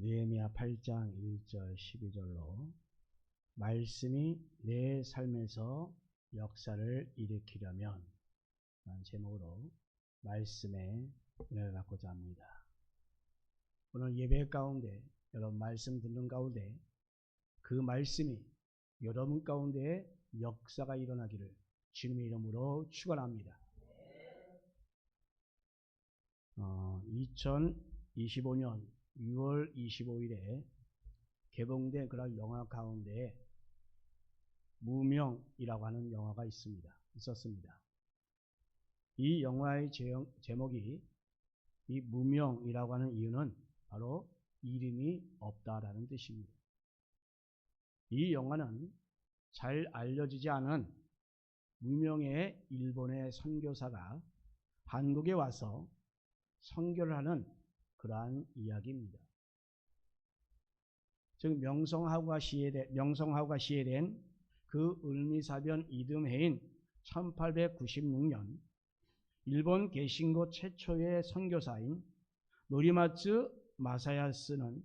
느헤미야 8장 1절 12절로 말씀이 내 삶에서 역사를 일으키려면 라는 제목으로 말씀의 은혜를 받고자 합니다. 오늘 예배 가운데 여러분 말씀 듣는 가운데 그 말씀이 여러분 가운데 역사가 일어나기를 주님의 이름으로 축원합니다. 2025년 6월 25일에 개봉된 그런 영화 가운데 무명이라고 하는 영화가 있었습니다. 이 영화의 제목이 이 무명이라고 하는 이유는 바로 이름이 없다라는 뜻입니다. 이 영화는 잘 알려지지 않은 무명의 일본의 선교사가 한국에 와서 선교를 하는 그러한 이야기입니다. 즉 명성하우가 시해된 그 을미사변 이듬해인 1896년 일본 개신교 최초의 선교사인 노리마츠 마사야스는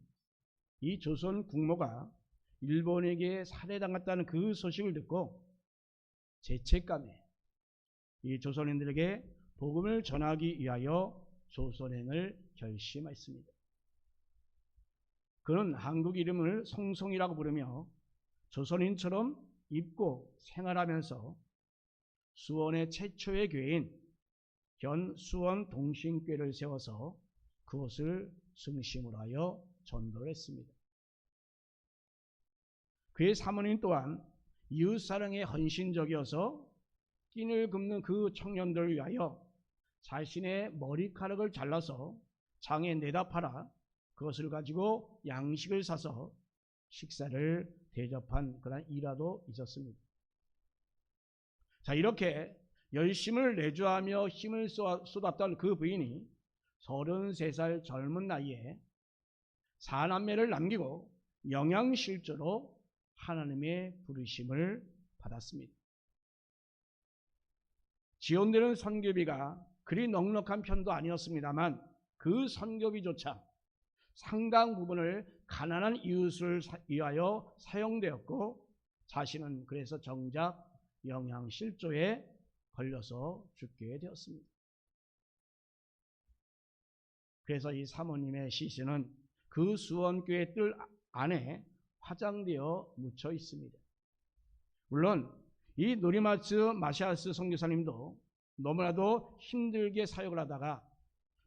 이 조선 국모가 일본에게 살해당했다는 그 소식을 듣고 죄책감에 이 조선인들에게 복음을 전하기 위하여 조선행을 결심했습니다. 그는 한국 이름을 송송이라고 부르며 조선인처럼 입고 생활하면서 수원의 최초의 교회인 현 수원 동신교회를 세워서 그곳을 중심으로 하여 전도를 했습니다. 그의 사모님 또한 이웃사랑에 헌신적이어서 낀을 긋는 그 청년들을 위하여 자신의 머리카락을 잘라서 장에 내다 팔아 그것을 가지고 양식을 사서 식사를 대접한 그런 일화도 있었습니다. 자, 이렇게 열심을 내주하며 힘을 쏟았던 그 부인이 33살 젊은 나이에 4남매를 남기고 영양실조로 하나님의 부르심을 받았습니다. 지원되는 선교비가 그리 넉넉한 편도 아니었습니다만 그 선교비조차 상당 부분을 가난한 이웃을 위하여 사용되었고 자신은 그래서 정작 영양실조에 걸려서 죽게 되었습니다. 그래서 이 사모님의 시신은 그 수원교회 뜰 안에 화장되어 묻혀 있습니다. 물론 이 노리마츠 마샤스 선교사님도 너무나도 힘들게 사역을 하다가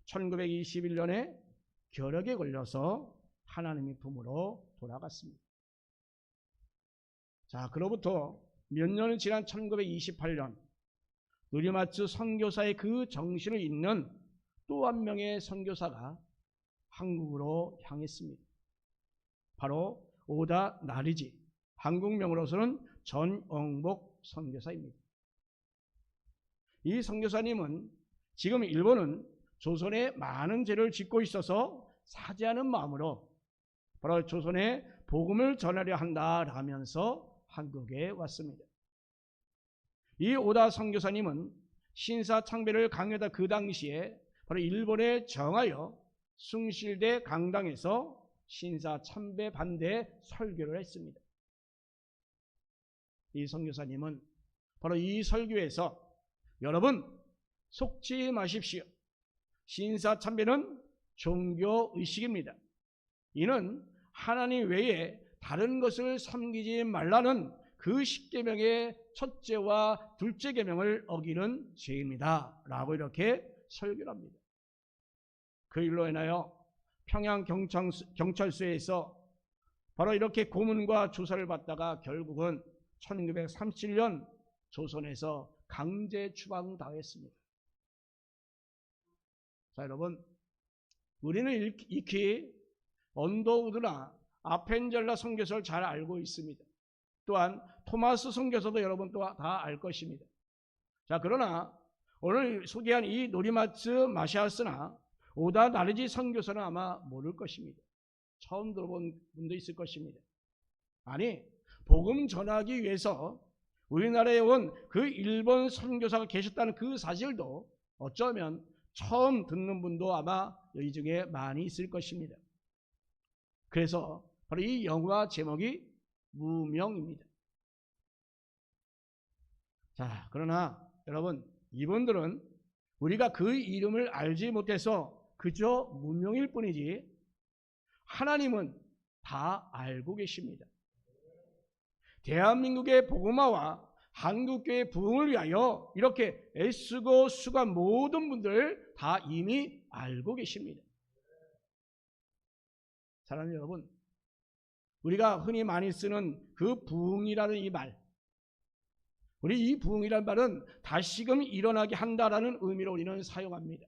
1921년에 결핵에 걸려서 하나님의 품으로 돌아갔습니다. 자, 그로부터 몇 년이 지난 1928년 노리마츠 선교사의 그 정신을 잇는 또 한 명의 선교사가 한국으로 향했습니다. 바로 오다 나리지, 한국명으로서는 전영복 선교사입니다. 이 선교사님은 지금 일본은 조선에 많은 죄를 짓고 있어서 사죄하는 마음으로 바로 조선에 복음을 전하려 한다라면서 한국에 왔습니다. 이 오다 선교사님은 신사창배를 강요하다 그 당시에 바로 일본에 정하여 숭실대 강당에서 신사참배 반대 설교를 했습니다. 이 선교사님은 바로 이 설교에서 여러분 속지 마십시오. 신사참배는 종교의식입니다. 이는 하나님 외에 다른 것을 섬기지 말라는 그 십계명의 첫째와 둘째 계명을 어기는 죄입니다. 라고 이렇게 설교를 합니다. 그 일로 인하여 평양 경찰서에서 바로 이렇게 고문과 조사를 받다가 결국은 1937년 조선에서 강제 추방당했습니다. 자, 여러분, 우리는 익히 언더우드나 아펜젤라 선교사를 잘 알고 있습니다. 또한 토마스 선교사도 여러분 또 다 알 것입니다. 자, 그러나 오늘 소개한 이 노리마츠 마샤스나 오다 나리지 선교사는 아마 모를 것입니다. 처음 들어본 분도 있을 것입니다. 아니, 복음 전하기 위해서 우리나라에 온 그 일본 선교사가 계셨다는 그 사실도 어쩌면 처음 듣는 분도 아마 여기 중에 많이 있을 것입니다. 그래서 바로 이 영화 제목이 무명입니다. 자, 그러나 여러분, 이분들은 우리가 그 이름을 알지 못해서 그저 무명일 뿐이지 하나님은 다 알고 계십니다. 대한민국의 복음화와 한국교회 부흥을 위하여 이렇게 애쓰고 수고한 모든 분들 다 이미 알고 계십니다. 사랑하는 여러분, 우리가 흔히 많이 쓰는 그 부흥이라는 이 말, 우리 이 부흥이라는 말은 다시금 일어나게 한다라는 의미로 우리는 사용합니다.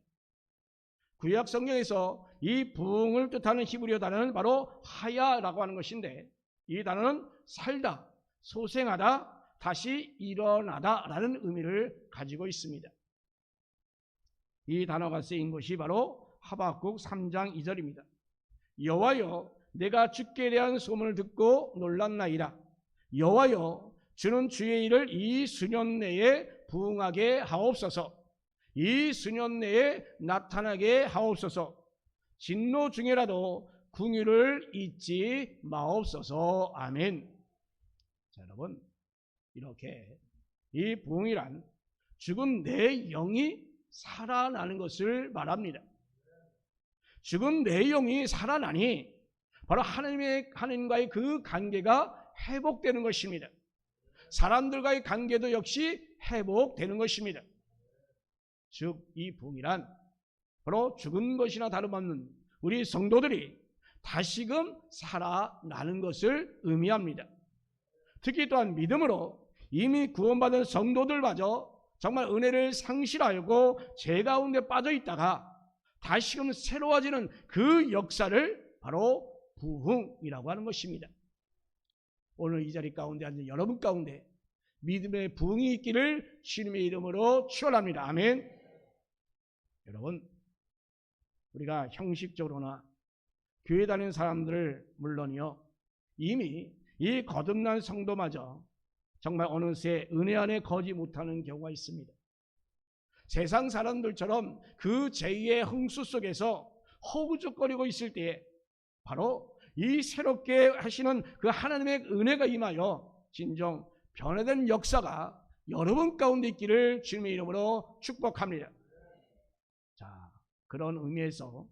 구약 성경에서 이 부흥을 뜻하는 히브리어 단어는 바로 하야라고 하는 것인데, 이 단어는 살다, 소생하다, 다시 일어나다라는 의미를 가지고 있습니다. 이 단어가 쓰인 것이 바로 하박국 3장 2절입니다. 여호와여, 내가 주께 대한 소문을 듣고 놀랐나이다. 여호와여, 주는 주의 일을 이 수년 내에 부응하게 하옵소서. 이 수년 내에 나타나게 하옵소서. 진노 중에라도 궁유를 잊지 마옵소서. 아멘. 자, 여러분, 이렇게 이 부응이란 죽은 내 영이 살아나는 것을 말합니다. 죽은 내 영이 살아나니 바로 하나님과의 그 관계가 회복되는 것입니다. 사람들과의 관계도 역시 회복되는 것입니다. 즉, 이 부흥이란 바로 죽은 것이나 다름없는 우리 성도들이 다시금 살아나는 것을 의미합니다. 특히 또한 믿음으로 이미 구원받은 성도들마저 정말 은혜를 상실하고 죄 가운데 빠져 있다가 다시금 새로워지는 그 역사를 바로 부흥이라고 하는 것입니다. 오늘 이 자리 가운데 앉은 여러분 가운데 믿음의 부흥이 있기를 주님의 이름으로 축원합니다. 아멘. 여러분, 우리가 형식적으로나 교회 다니는 사람들 물론이요, 이미 이 거듭난 성도마저 정말 어느새 은혜 안에 거지 못하는 경우가 있습니다. 세상 사람들처럼 그 제2의 흥수 속에서 허우적거리고 있을 때에 바로 이 새롭게 하시는 그 하나님의 은혜가 임하여 진정 변화된 역사가 여러분 가운데 있기를 주님의 이름으로 축복합니다. 자, 그런 의미에서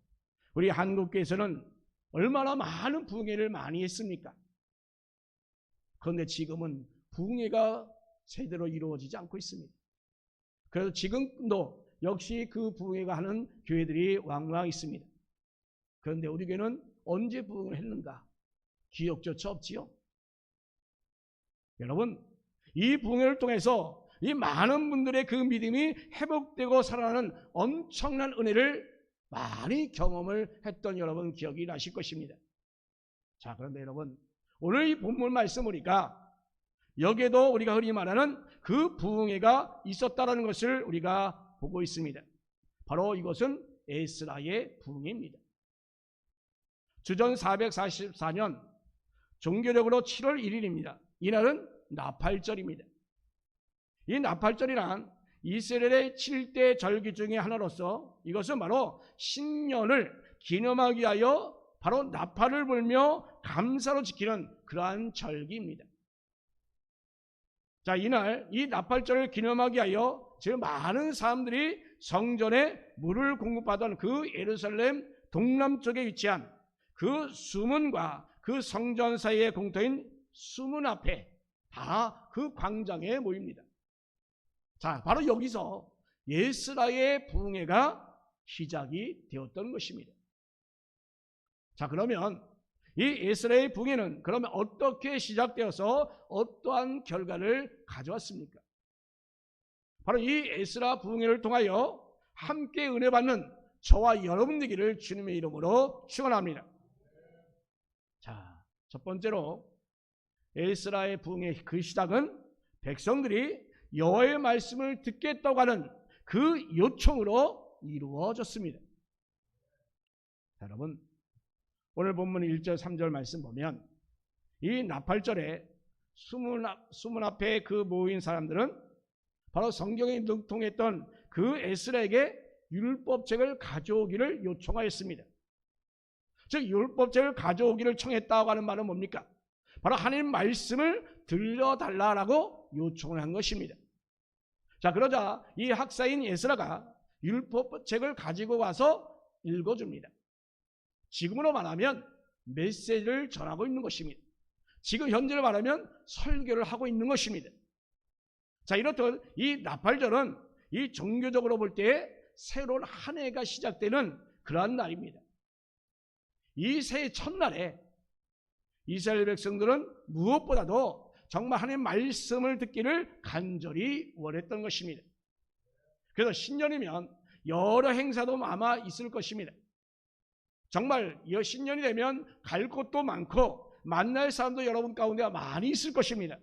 우리 한국교회에서는 얼마나 많은 부흥회를 많이 했습니까? 그런데 지금은 부흥회가 제대로 이루어지지 않고 있습니다. 그래서 지금도 역시 그 부흥회가 하는 교회들이 왕왕 있습니다. 그런데 우리 교회는 언제 부흥을 했는가? 기억조차 없지요. 여러분, 이 부흥회를 통해서 이 많은 분들의 그 믿음이 회복되고 살아나는 엄청난 은혜를 많이 경험을 했던 여러분 기억이 나실 것입니다. 자, 그런데 여러분, 오늘 이 본문 말씀 보니까 여기에도 우리가 흔히 말하는 그 부흥회가 있었다는 것을 우리가 보고 있습니다. 바로 이것은 에스라의 부흥회입니다. 주전 444년 종교력으로 7월 1일입니다. 이날은 나팔절입니다. 이 나팔절이란 이스라엘의 7대 절기 중에 하나로서 이것은 바로 신년을 기념하기 위하여 바로 나팔을 불며 감사로 지키는 그러한 절기입니다. 자, 이날 이 나팔절을 기념하기 위하여 지금 많은 사람들이 성전에 물을 공급하던 그 예루살렘 동남쪽에 위치한 그 수문과 그 성전 사이의 공터인 수문 앞에 다 그 광장에 모입니다. 자, 바로 여기서 에스라의 부흥회가 시작이 되었던 것입니다. 자, 그러면 이 에스라의 부흥회는 그러면 어떻게 시작되어서 어떠한 결과를 가져왔습니까? 바로 이 에스라 부흥회를 통하여 함께 은혜 받는 저와 여러분 되기를 주님의 이름으로 축원합니다. 자, 첫 번째로 에스라의 부흥의 그 시작은 백성들이 여호와의 말씀을 듣겠다고 하는 그 요청으로 이루어졌습니다. 여러분, 오늘 본문 1절 3절 말씀 보면 이 나팔절에 수문 앞에 그 모인 사람들은 바로 성경에 능통했던 그 에스라에게 율법책을 가져오기를 요청하였습니다. 즉 율법책을 가져오기를 청했다고 하는 말은 뭡니까? 바로 하나님 말씀을 들려달라고 요청을 한 것입니다. 자, 그러자 이 학사인 에스라가 율법책을 가지고 와서 읽어줍니다. 지금으로 말하면 메시지를 전하고 있는 것입니다. 지금 현재로 말하면 설교를 하고 있는 것입니다. 자, 이렇듯 이 나팔절은 이 종교적으로 볼 때 새로운 한 해가 시작되는 그러한 날입니다. 이 새해 첫날에 이스라엘 백성들은 무엇보다도 정말 하나님의 말씀을 듣기를 간절히 원했던 것입니다. 그래서 신년이면 여러 행사도 아마 있을 것입니다. 정말 신년이 되면 갈 곳도 많고 만날 사람도 여러분 가운데 많이 있을 것입니다.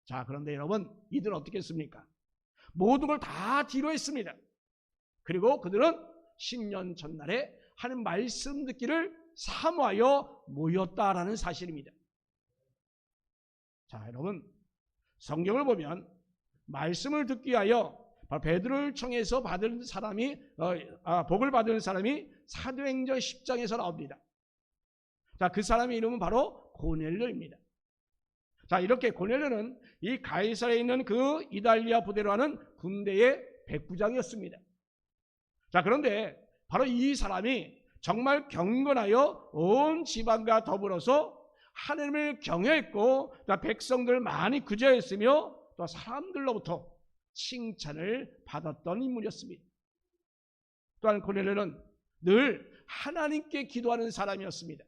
자, 그런데 여러분, 이들은 어떻게 했습니까? 모든 걸 다 뒤로 했습니다. 그리고 그들은 신년 첫날에 하나님 말씀 듣기를 사모하여 모였다라는 사실입니다. 자, 여러분, 성경을 보면 말씀을 듣기 위하여 베드로를 청해서 받은 사람이 복을 받은 사람이 사도행전 10장에서 나옵니다. 자, 그 사람의 이름은 바로 고넬료입니다. 자, 이렇게 고넬료는 이 가이사랴에 있는 그 이달리아 부대로 하는 군대의 백부장이었습니다. 자, 그런데 바로 이 사람이 정말 경건하여 온 지방과 더불어서 하나님을 경외했고 백성들 많이 구제했으며 또 사람들로부터 칭찬을 받았던 인물이었습니다. 또한 고넬료는 늘 하나님께 기도하는 사람이었습니다.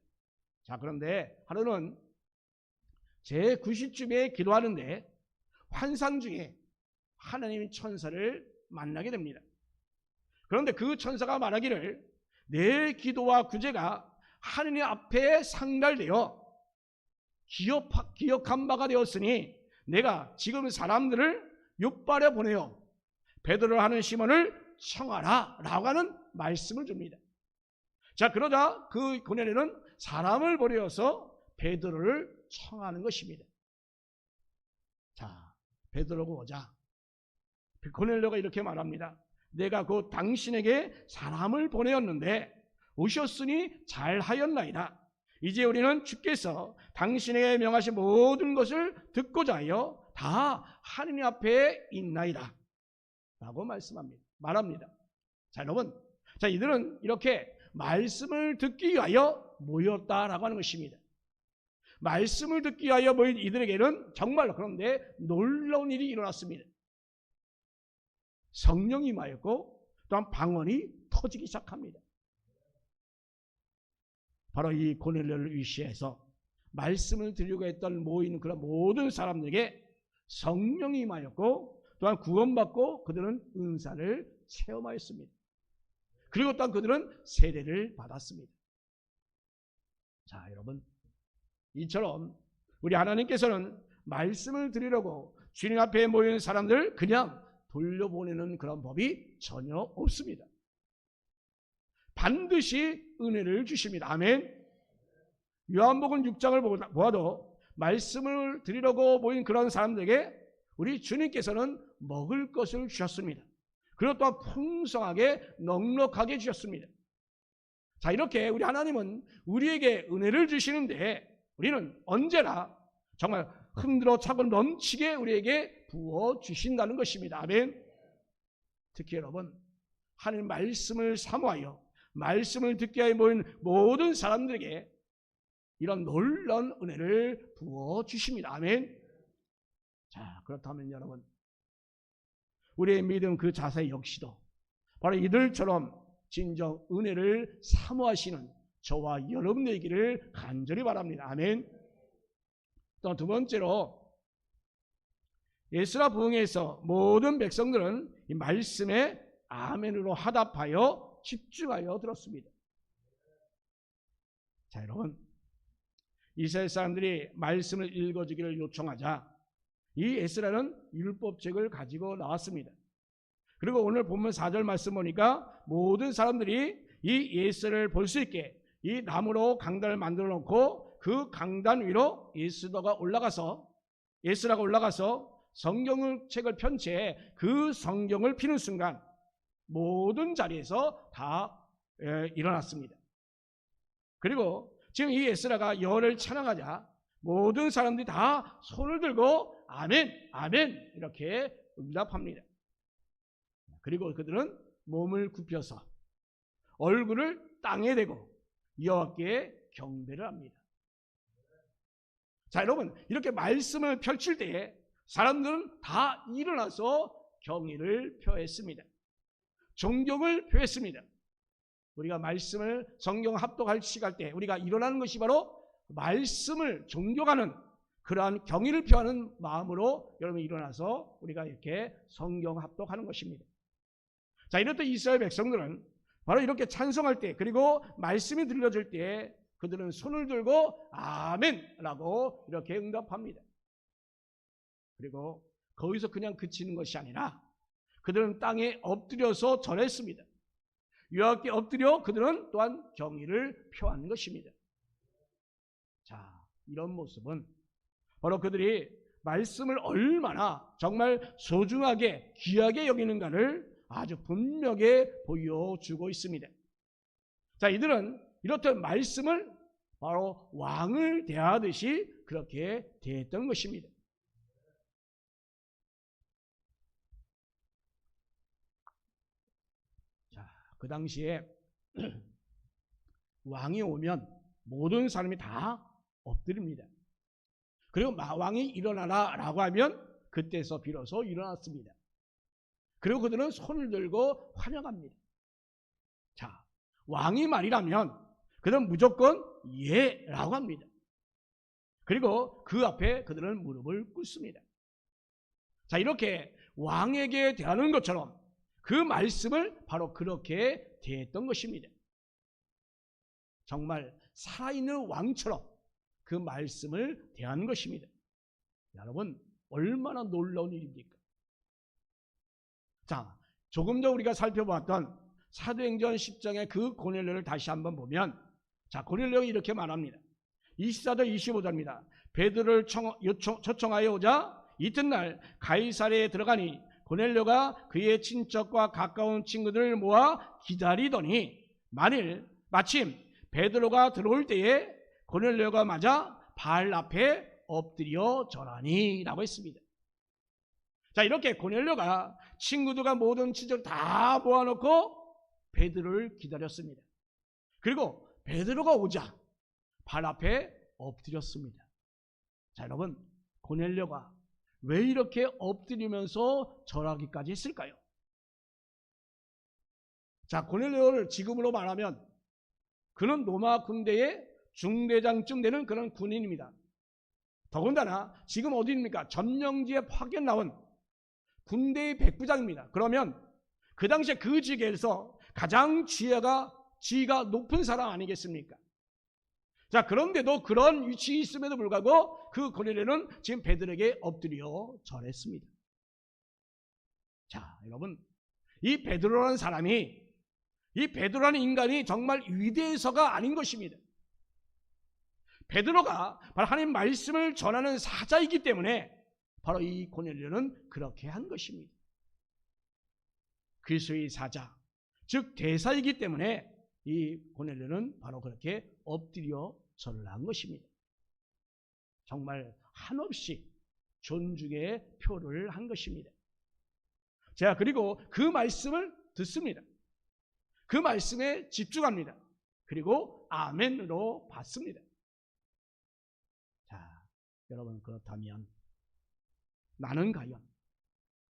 자, 그런데 하루는 제9시쯤에 기도하는데 환상 중에 하나님의 천사를 만나게 됩니다. 그런데 그 천사가 말하기를 내 기도와 구제가 하나님 앞에 상달되어 기억한 바가 되었으니 내가 지금 사람들을 욥발에 보내어 베드로를 하는 시몬을 청하라 라고 하는 말씀을 줍니다. 자, 그러자 그 고넬료는 사람을 보내어서 베드로를 청하는 것입니다. 자, 베드로가 오자 고넬료가 이렇게 말합니다. 내가 곧 당신에게 사람을 보내었는데 오셨으니 잘하였나이다. 이제 우리는 주께서 당신에게 명하신 모든 것을 듣고자 하여 다 하느님 앞에 있나이다 라고 말합니다. 자, 여러분, 자, 이들은 이렇게 말씀을 듣기 위하여 모였다라고 하는 것입니다. 말씀을 듣기 위하여 모인 이들에게는 정말로 그런데 놀라운 일이 일어났습니다. 성령이 임하였고 또한 방언이 터지기 시작합니다. 바로 이 고넬료를 위시해서 말씀을 드리려고 했던 모인 그런 모든 사람들에게 성령이 임하였고 또한 구원받고 그들은 은사를 체험하였습니다. 그리고 또한 그들은 세례를 받았습니다. 자, 여러분, 이처럼 우리 하나님께서는 말씀을 드리려고 주님 앞에 모인 사람들을 그냥 돌려보내는 그런 법이 전혀 없습니다. 반드시 은혜를 주십니다. 아멘. 요한복음 6장을 보아도 말씀을 드리려고 모인 그런 사람들에게 우리 주님께서는 먹을 것을 주셨습니다. 그리고 또한 풍성하게 넉넉하게 주셨습니다. 자, 이렇게 우리 하나님은 우리에게 은혜를 주시는데 우리는 언제나 정말 흔들어 차고 넘치게 우리에게 부어주신다는 것입니다. 아멘. 특히 여러분, 하나님 말씀을 사모하여 말씀을 듣게 하여 모인 모든 사람들에게 이런 놀라운 은혜를 부어주십니다. 아멘. 자, 그렇다면 여러분, 우리의 믿음 그 자세 역시도 바로 이들처럼 진정 은혜를 사모하시는 저와 여러분 되기를 간절히 바랍니다. 아멘. 또 두 번째로 에스라 부흥에서 모든 백성들은 이 말씀에 아멘으로 화답하여 집중하여 들었습니다. 자, 여러분, 이스라엘 사람들이 말씀을 읽어주기를 요청하자 이 에스라는 율법책을 가지고 나왔습니다. 그리고 오늘 본문 4절 말씀 보니까 모든 사람들이 이 예수를 볼 수 있게 이 나무로 강단을 만들어 놓고 그 강단 위로 예스라가 올라가서 성경책을 편 채 그 성경을 피는 순간 모든 자리에서 다 일어났습니다. 그리고 지금 이 에스라가 여호와를 찬양하자 모든 사람들이 다 손을 들고 아멘, 아멘 이렇게 응답합니다. 그리고 그들은 몸을 굽혀서 얼굴을 땅에 대고 여호와께 경배를 합니다. 자, 여러분, 이렇게 말씀을 펼칠 때에 사람들은 다 일어나서 경의를 표했습니다. 존경을 표했습니다. 우리가 말씀을 성경 합독할 시간 때 우리가 일어나는 것이 바로 말씀을 존경하는 그러한 경의를 표하는 마음으로 여러분 일어나서 우리가 이렇게 성경 합독하는 것입니다. 자, 이렇듯 이스라엘 백성들은 바로 이렇게 찬송할 때, 그리고 말씀이 들려질 때 그들은 손을 들고 아멘라고 이렇게 응답합니다. 그리고 거기서 그냥 그치는 것이 아니라 그들은 땅에 엎드려서 절했습니다. 여호와께 엎드려 그들은 또한 경의를 표한 것입니다. 자, 이런 모습은 바로 그들이 말씀을 얼마나 정말 소중하게 귀하게 여기는가를 아주 분명하게 보여주고 있습니다. 자, 이들은 이렇듯 말씀을 바로 왕을 대하듯이 그렇게 대했던 것입니다. 자, 그 당시에 왕이 오면 모든 사람이 다 엎드립니다. 그리고 왕이 일어나라 라고 하면 그때서 비로소 일어났습니다. 그리고 그들은 손을 들고 환영합니다. 자, 왕이 말이라면 그들은 무조건 예라고 합니다. 그리고 그 앞에 그들은 무릎을 꿇습니다. 자, 이렇게 왕에게 대하는 것처럼 그 말씀을 바로 그렇게 대했던 것입니다. 정말 살아있는 왕처럼 그 말씀을 대한 것입니다. 여러분, 얼마나 놀라운 일입니까? 자, 조금 전 우리가 살펴보았던 사도행전 10장의 그 고넬료를 다시 한번 보면, 자, 고넬료가 이렇게 말합니다. 24절 25절입니다. 베드로를 초청하여 오자 이튿날 가이사랴에 들어가니 고넬료가 그의 친척과 가까운 친구들을 모아 기다리더니 마침 베드로가 들어올 때에 고넬료가 맞아 발 앞에 엎드려 절하니 라고 했습니다. 자, 이렇게 고넬료가 친구들과 모든 친척을 다 모아놓고 베드로를 기다렸습니다. 그리고 베드로가 오자 발 앞에 엎드렸습니다. 자, 여러분, 고넬료가 왜 이렇게 엎드리면서 절하기까지 했을까요? 자, 고넬료를 지금으로 말하면 그는 로마 군대의 중대장쯤 되는 그런 군인입니다. 더군다나 지금 어디입니까? 점령지에 파견 나온 군대의 백부장입니다. 그러면 그 당시에 그 지계에서 가장 지위가 높은 사람 아니겠습니까? 자, 그런데도 그런 위치에 있음에도 불구하고 그 고넬료는 지금 베드로에게 엎드려 절했습니다. 자, 여러분, 이 베드로라는 사람이, 이 베드로라는 인간이 정말 위대해서가 아닌 것입니다. 베드로가 바로 하나님 말씀을 전하는 사자이기 때문에 바로 이 고넬료는 그렇게 한 것입니다. 그리스도의 사자, 즉 대사이기 때문에 이 고넬료는 바로 그렇게 엎드려 절을 한 것입니다. 정말 한없이 존중의 표를 한 것입니다. 자, 그리고 그 말씀을 듣습니다. 그 말씀에 집중합니다. 그리고 아멘으로 받습니다. 자, 여러분, 그렇다면 나는 과연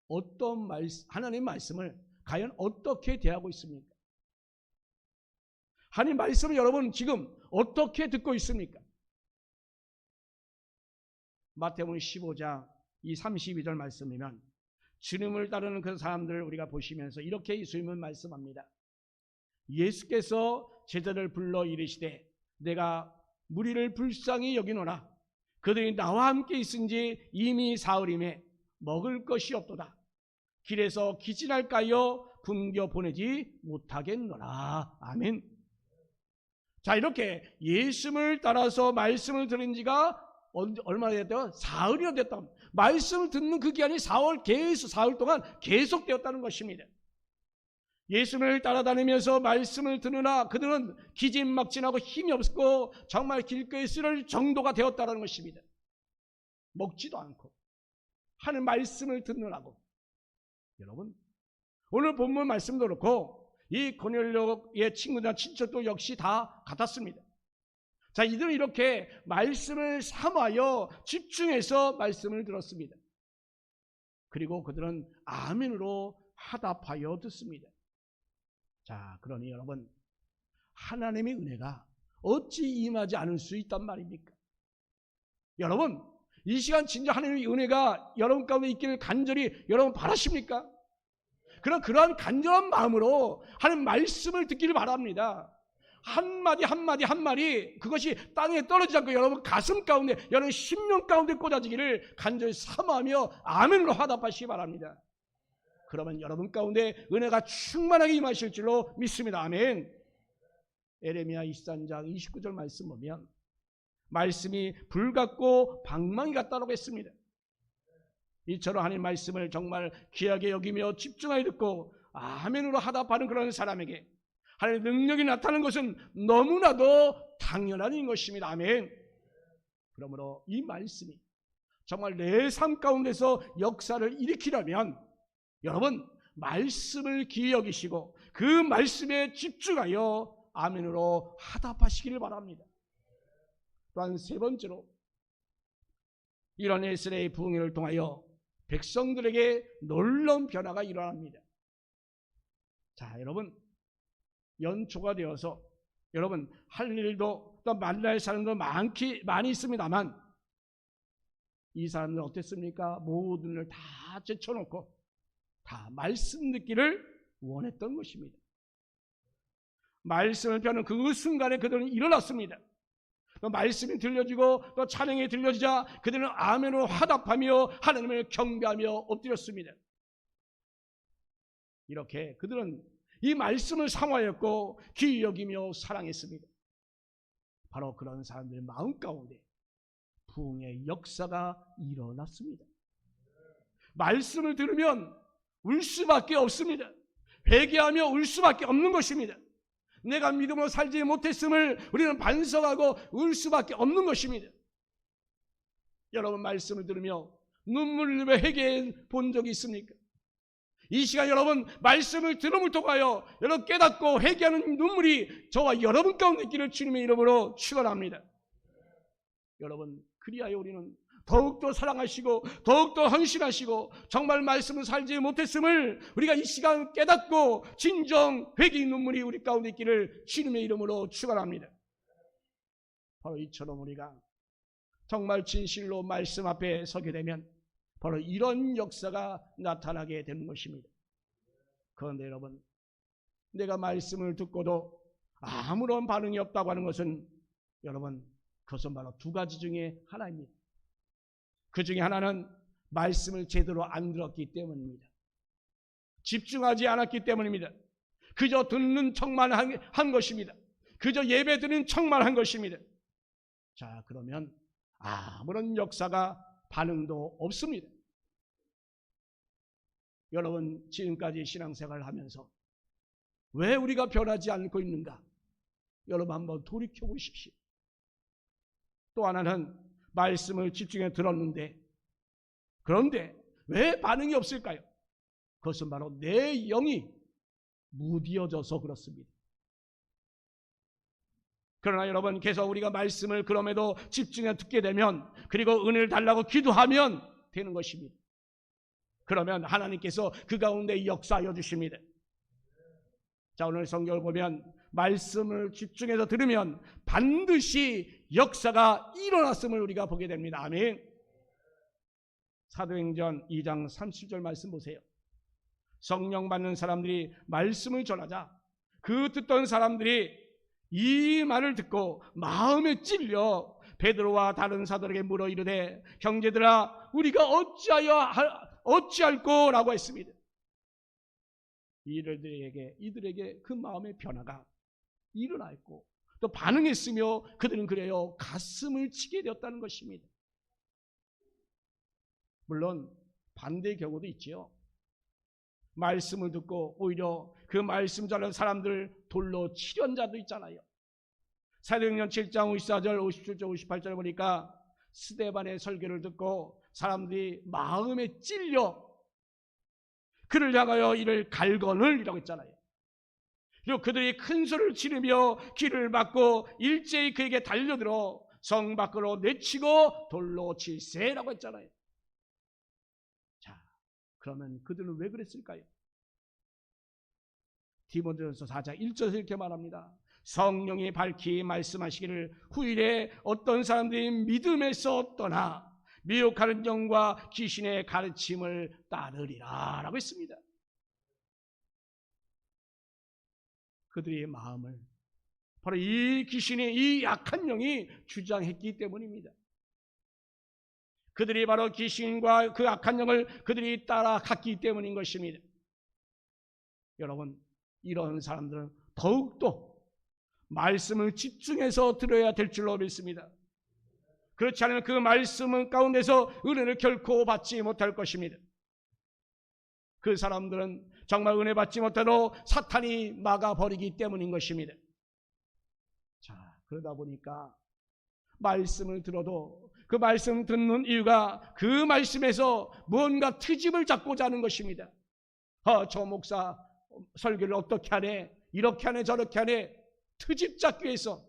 어떤 하나님 말씀을 과연 어떻게 대하고 있습니까? 하나님 말씀을 여러분 지금 어떻게 듣고 있습니까? 마태복음 15장 이 32절 말씀이면 주님을 따르는 그 사람들을 우리가 보시면서 이렇게 예수님은 말씀합니다. 예수께서 제자를 불러 이르시되 내가 무리를 불쌍히 여기노라. 그들이 나와 함께 있은지 이미 사흘임에 먹을 것이 없도다. 길에서 기진할까요? 굶겨 보내지 못하겠노라. 아멘. 자, 이렇게 예수를 따라서 말씀을 들은 지가 얼마나 됐대요? 사흘이나 됐다. 말씀을 듣는 그 기간이 사흘 동안 계속되었다는 것입니다. 예수님을 따라다니면서 말씀을 듣느라 그들은 기진막진하고 힘이 없고 정말 길거리에 쓰러질 정도가 되었다는 것입니다. 먹지도 않고 하는 말씀을 듣느라고. 여러분, 오늘 본문 말씀도 그렇고 이 고넬료의 친구나 친척도 역시 다 같았습니다. 자, 이들은 이렇게 말씀을 삼하여 집중해서 말씀을 들었습니다. 그리고 그들은 아멘으로 화답하여 듣습니다. 자, 그러니 여러분, 하나님의 은혜가 어찌 임하지 않을 수 있단 말입니까? 여러분, 이 시간 진짜 하나님의 은혜가 여러분 가운데 있기를 간절히 여러분 바라십니까? 그러한 간절한 마음으로 하나님 말씀을 듣기를 바랍니다. 한마디 한마디 한마디 그것이 땅에 떨어지지 않고 여러분 가슴 가운데, 여러분 심령 가운데 꽂아지기를 간절히 사모하며 아멘으로 화답하시기 바랍니다. 그러면 여러분 가운데 은혜가 충만하게 임하실 줄로 믿습니다. 아멘. 에레미야 23장 29절 말씀 보면 말씀이 불 같고 방망이 같다고 했습니다. 이처럼 하나님 말씀을 정말 귀하게 여기며 집중하여 듣고 아멘으로 화답하는 그런 사람에게 하나님의 능력이 나타나는 것은 너무나도 당연한 일인 것입니다. 아멘. 그러므로 이 말씀이 정말 내 삶 가운데서 역사를 일으키려면 여러분 말씀을 귀히 여기시고 그 말씀에 집중하여 아멘으로 화답하시기를 바랍니다. 또한 세 번째로 이런 에스라의 부흥회를 통하여 백성들에게 놀라운 변화가 일어납니다. 자, 여러분 연초가 되어서 여러분 할 일도 또 만날 사람도 많이 있습니다만 이 사람들은 어땠습니까? 모든 걸 다 제쳐놓고 다 말씀 듣기를 원했던 것입니다. 말씀을 펴는 그 순간에 그들은 일어났습니다. 또 말씀이 들려지고 또 찬양이 들려지자 그들은 아멘으로 화답하며 하나님을 경배하며 엎드렸습니다. 이렇게 그들은 이 말씀을 사모하였고 귀히 여기며 사랑했습니다. 바로 그런 사람들의 마음 가운데 부흥의 역사가 일어났습니다. 말씀을 들으면 울 수밖에 없습니다. 회개하며 울 수밖에 없는 것입니다. 내가 믿음으로 살지 못했음을 우리는 반성하고 울 수밖에 없는 것입니다. 여러분 말씀을 들으며 눈물 흘리며 회개해 본 적이 있습니까? 이 시간 여러분 말씀을 들음을 통하여 여러분 깨닫고 회개하는 눈물이 저와 여러분 가운데 있기를 주님의 이름으로 축원합니다. 여러분 그리하여 우리는 더욱더 사랑하시고 더욱더 헌신하시고 정말 말씀을 살지 못했음을 우리가 이 시간 깨닫고 진정 회개의 눈물이 우리 가운데 있기를 주님의 이름으로 축원합니다. 바로 이처럼 우리가 정말 진실로 말씀 앞에 서게 되면 바로 이런 역사가 나타나게 되는 것입니다. 그런데 여러분 내가 말씀을 듣고도 아무런 반응이 없다고 하는 것은 여러분 그것은 바로 두 가지 중에 하나입니다. 그 중에 하나는 말씀을 제대로 안 들었기 때문입니다. 집중하지 않았기 때문입니다. 그저 듣는 척만 한 것입니다. 그저 예배 드리는 척만 한 것입니다. 자, 그러면 아무런 역사가 반응도 없습니다. 여러분 지금까지 신앙생활을 하면서 왜 우리가 변하지 않고 있는가? 여러분 한번 돌이켜 보십시오. 또 하나는 말씀을 집중해 들었는데 그런데 왜 반응이 없을까요? 그것은 바로 내 영이 무디어져서 그렇습니다. 그러나 여러분 계속 우리가 말씀을 그럼에도 집중해 듣게 되면 그리고 은혜를 달라고 기도하면 되는 것입니다. 그러면 하나님께서 그 가운데 역사하여 주십니다. 자, 오늘 성경을 보면 말씀을 집중해서 들으면 반드시 역사가 일어났음을 우리가 보게 됩니다. 아멘. 사도행전 2장 30절 말씀 보세요. 성령 받는 사람들이 말씀을 전하자 그 듣던 사람들이 이 말을 듣고 마음에 찔려 베드로와 다른 사도에게 물어 이르되 형제들아 우리가 어찌할꼬 라고 했습니다. 이들에게 그 마음의 변화가 일어났고 또 반응했으며 그들은 그래요 가슴을 치게 되었다는 것입니다. 물론 반대의 경우도 있지요. 말씀을 듣고 오히려 그 말씀 전하는 사람들 돌로 치려는 자도 있잖아요. 사도행전 7장 54절 57절 58절 보니까 스데반의 설교를 듣고 사람들이 마음에 찔려 그를 향하여 이를 갈거늘이라고 했잖아요. 그리고 그들이 큰 소리를 지르며 귀를 막고 일제히 그에게 달려들어 성 밖으로 내치고 돌로 칠세라고 했잖아요. 자, 그러면 그들은 왜 그랬을까요? 디모데전서 4장 1절에서 이렇게 말합니다. 성령이 밝히 말씀하시기를 후일에 어떤 사람들이 믿음에서 떠나 미혹하는 영과 귀신의 가르침을 따르리라 라고 했습니다. 그들의 마음을 바로 이 귀신이, 이 약한 영이 주장했기 때문입니다. 그들이 바로 귀신과 그 악한 영을 그들이 따라갔기 때문인 것입니다. 여러분, 이런 사람들은 더욱더 말씀을 집중해서 들어야 될 줄로 믿습니다. 그렇지 않으면 그 말씀 가운데서 은혜를 결코 받지 못할 것입니다. 그 사람들은 정말 은혜 받지 못해도 사탄이 막아버리기 때문인 것입니다. 자, 그러다 보니까 말씀을 들어도 그 말씀 듣는 이유가 그 말씀에서 무언가 트집을 잡고자 하는 것입니다. 저 목사 설교를 어떻게 하네, 이렇게 하네, 저렇게 하네, 트집 잡기 위해서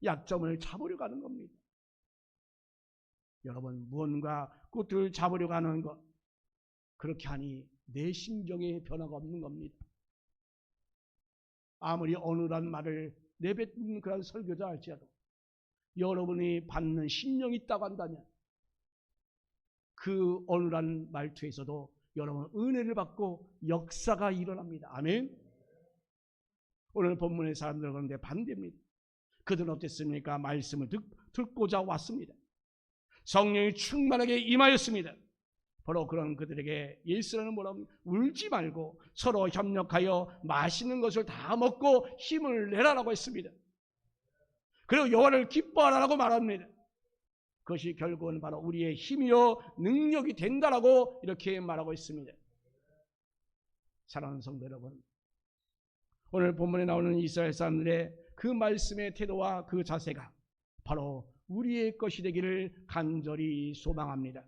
약점을 잡으려고 하는 겁니다. 여러분, 무언가 꽃을 잡으려고 하는 것, 그렇게 하니 내 심정에 변화가 없는 겁니다. 아무리 어느란 말을 내뱉는 그런 설교자 할지라도 여러분이 받는 심령이 있다고 한다면 그 어느란 말투에서도 여러분 은혜를 받고 역사가 일어납니다. 아멘. 오늘 본문의 사람들 그런데 반대입니다. 그들은 어땠습니까? 말씀을 듣고자 왔습니다. 성령이 충만하게 임하였습니다. 바로 그런 그들에게 예수는 뭐라고 울지 말고 서로 협력하여 맛있는 것을 다 먹고 힘을 내라라고 했습니다. 그리고 여호와를 기뻐하라라고 말합니다. 그것이 결국은 바로 우리의 힘이요 능력이 된다라고 이렇게 말하고 있습니다. 사랑하는 성도 여러분, 오늘 본문에 나오는 이스라엘 사람들의 그 말씀의 태도와 그 자세가 바로 우리의 것이 되기를 간절히 소망합니다.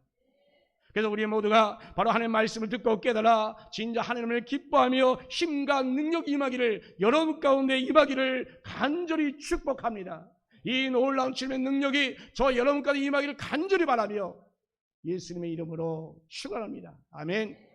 그래서 우리 모두가 바로 하나님의 말씀을 듣고 깨달아 진짜 하나님을 기뻐하며 힘과 능력이 임하기를, 여러분 가운데 임하기를 간절히 축복합니다. 이 놀라운 주님의 능력이 저 여러분까지 임하기를 간절히 바라며 예수님의 이름으로 축원합니다. 아멘.